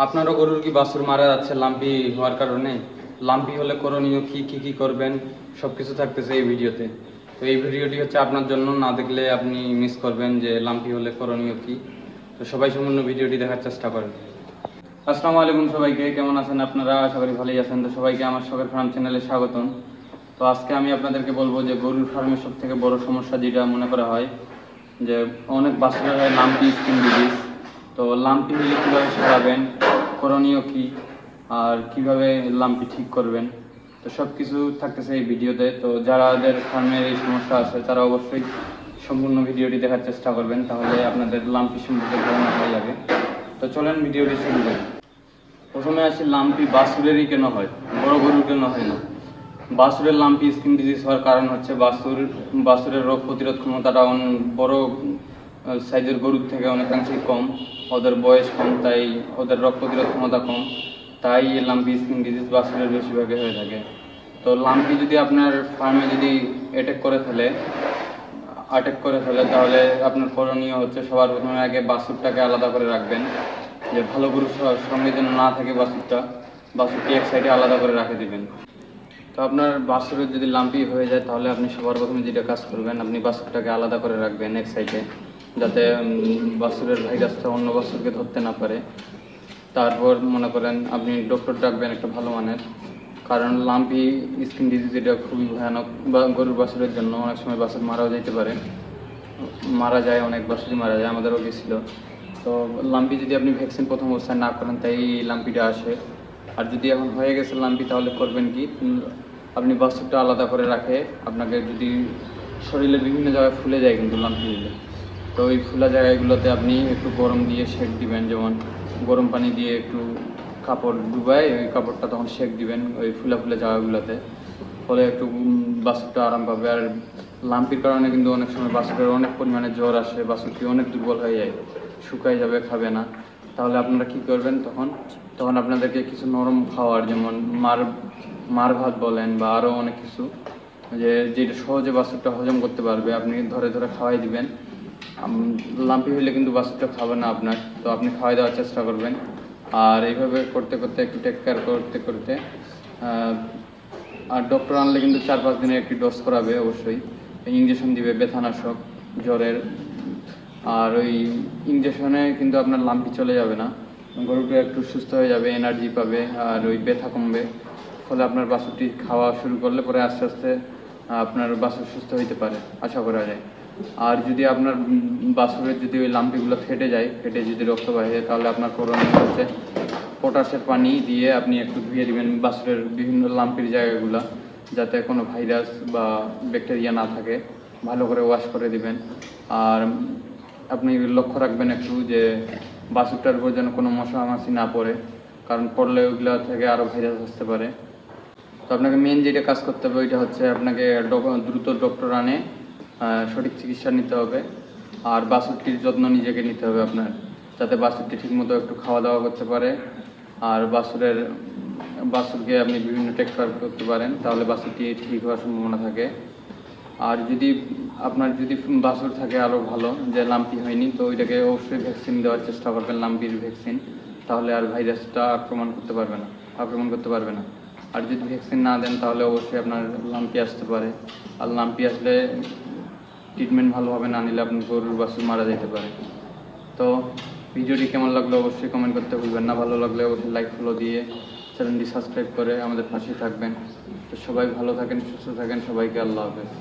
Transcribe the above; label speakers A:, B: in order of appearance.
A: আপনারও গরুর কি বাছুর মারা যাচ্ছে লাম্পি হওয়ার কারণে? লাম্পি হলে করণীয় কি করবেন সবকিছু থাকতেছে এই ভিডিওতে। তো এই ভিডিওটি হচ্ছে আপনার জন্য, না দেখলে আপনি মিস করবেন যে লাম্পি হলে করণীয় কি। তো সবাই সম্পূর্ণ ভিডিওটি দেখার চেষ্টা করেন। আসসালামু আলাইকুম সবাইকে, কেমন আছেন আপনারা? আশা করি ভালোই আছেন। তো সবাইকে আমার শখের ফার্ম চ্যানেলে স্বাগতম। তো আজকে আমি আপনাদেরকে বলবো যে গরুর ফার্মের সব থেকে বড় সমস্যা যেটা মনে করা হয় যে অনেক বাচ্চারা হয় লাম্পি স্কিন ডিজিজ। তো লাম্পি হলে কীভাবে সারাবেন, করণীয় কি, আর কিভাবে লাম্পি ঠিক করবেন, তো সব কিছু থাকতেছে এই ভিডিওতে। তো যাদের ফার্মের এই সমস্যা আছে তারা অবশ্যই সম্পূর্ণ ভিডিওটি দেখার চেষ্টা করবেন, তাহলে আপনাদের লাম্পি সম্পর্কে ধারণা হয়ে যাবে। তো চলেন ভিডিওটি শুরু করি। প্রথমে আসি লাম্পি বাছুরেরই কেন হয়, বড় গরুর কেন হয় না। বাছুরের লাম্পি স্কিন ডিজিজ হওয়ার কারণ হচ্ছে বাছুরের রোগ প্রতিরোধ ক্ষমতাটা বড় সাইজের গরুর থেকে অনেকাংশেই কম। ওদের বয়স কম, তাই ওদের রোগ প্রতিরোধ ক্ষমতা কম, তাই লাম্পি স্কিন ডিজিজ বাছুরের বেশিরভাগই হয়ে থাকে। তো লাম্পি যদি আপনার ফার্মে যদি অ্যাটাক করে ফেলে তাহলে আপনার করণীয় হচ্ছে সবার প্রথমে আগে বাছুরটাকে আলাদা করে রাখবেন, যে ভালো গরুর সঙ্গে যেন না থাকে বাছুরটি এক সাইডে আলাদা করে রেখে দিবেন। তো আপনার বাছুরের যদি লাম্পি হয়ে যায় তাহলে আপনি সবার প্রথমে যেটা কাজ করবেন, আপনি বাছুরটাকে আলাদা করে রাখবেন এক সাইডে, যাতে বাছুরের ভাইরাসটা অন্য বাছুরকে ধরতে না পারে। তারপর মনে করেন আপনি ডক্টর ডাকবেন একটা ভালো মানের, কারণ লাম্পি স্কিন ডিজিজ এটা খুবই ভয়ানক বা গরুর বাছুরের জন্য। অনেক সময় বাছুর মারাও যেতে পারে, মারা যায়, অনেক বাছুরই মারা যায়, আমাদেরও গেছিল। তো লাম্পি যদি আপনি ভ্যাকসিন প্রথম অবস্থায় না করেন তাই লাম্পিটা আসে। আর যদি এখন হয়ে গেছে লাম্পি তাহলে করবেন কি, আপনি বাছুরটা আলাদা করে রাখে, আপনাকে যদি শরীরের বিভিন্ন জায়গায় ফুলে যায় কিন্তু লাম্পি দিলে, তো ওই ফুলা জায়গাগুলোতে আপনি একটু গরম দিয়ে সেঁক দিবেন, যেমন গরম পানি দিয়ে একটু কাপড় ডুবায় ওই কাপড়টা তখন সেঁক দিবেন ওই ফুলা জায়গাগুলোতে, ফলে একটু বাছুরটা আরাম পাবে। আর লাম্পির কারণে কিন্তু অনেক সময় বাছুরের অনেক পরিমাণে জ্বর আসে, বাছুরটি অনেক দুর্বল হয়ে যায়, শুকায় যাবে, খাবে না। তাহলে আপনারা কী করবেন, তখন আপনাদেরকে কিছু নরম খাওয়ার, যেমন মার ভাত বলেন বা আরও অনেক কিছু, যেটা সহজে বাছুরটা হজম করতে পারবে, আপনি ধরে ধরে খাওয়াই দিবেন। লাম্পি হইলে কিন্তু বাছুরটা খাবে না আপনার, তো আপনি খাওয়াই দেওয়ার চেষ্টা করবেন। আর এইভাবে করতে করতে একটু টেক কেয়ার করতে করতে আর ডক্টর আনলে কিন্তু 4-5 দিনের একটি ডোজ করাবে অবশ্যই, ইঞ্জেকশন দিবে ব্যথানাশক জ্বরের। আর ওই ইঞ্জেকশনে কিন্তু আপনার লাম্পি চলে যাবে না, গরুটা একটু সুস্থ হয়ে যাবে, এনার্জি পাবে, আর ওই ব্যথা কমবে। ফলে আপনার বাছুরটি খাওয়া শুরু করলে পরে আস্তে আস্তে আপনার বাছুর সুস্থ হইতে পারে, আশা করা যায়। আর যদি আপনার বাছুরের যদি ওই লাম্পিগুলো ফেটে যদি রক্ত বাহিরে, তাহলে আপনার করণীয় হচ্ছে পটাশের পানি দিয়ে আপনি একটু ধুয়ে দিবেন বাছুরের বিভিন্ন লাম্পির জায়গাগুলো, যাতে কোনো ভাইরাস বা ব্যাকটেরিয়া না থাকে, ভালো করে ওয়াশ করে দিবেন। আর আপনি লক্ষ্য রাখবেন একটু যে বাছুরটার উপর যেন কোনো মশা মাছি না পড়ে, কারণ পড়লে ওইগুলো থেকে আরও ভাইরাস আসতে পারে। তো আপনাকে মেন যেটা কাজ করতে হবে ওইটা হচ্ছে আপনাকে দ্রুত ডক্টর আনে সঠিক চিকিৎসা নিতে হবে। আর বাছুরটির যত্ন নিজেকে নিতে হবে আপনার, যাতে বাছুরটি ঠিকমতো একটু খাওয়া দাওয়া করতে পারে। আর বাছুরকে আপনি বিভিন্ন টেক কেয়ার করতে পারেন, তাহলে বাছুরটি ঠিক হওয়ার সম্ভাবনা থাকে। আর যদি আপনার বাছুর থাকে আরও ভালো, যে লাম্পি হয়নি, তো ওইটাকে অবশ্যই ভ্যাকসিন দেওয়ার চেষ্টা করবেন, লাম্পির ভ্যাকসিন, তাহলে আর ভাইরাসটা আক্রমণ করতে পারবে না। আর যদি ভ্যাকসিন না দেন তাহলে অবশ্যই আপনার লাম্পি আসতে পারে। আর লাম্পি আসলে ট্রিটমেন্ট ভালোভাবে না নিলে আপনার গরুর বাছুর মারা যেতে পারে। তো ভিডিওটি কেমন লাগলো অবশ্যই কমেন্ট করতে ভুলবেন না, ভালো লাগলে অবশ্যই লাইক ফলো দিয়ে চ্যানেলটি সাবস্ক্রাইব করে আমাদের পাশে থাকবেন। তো সবাই ভালো থাকেন, সুস্থ থাকেন, সবাইকে আল্লাহ হাফেজ।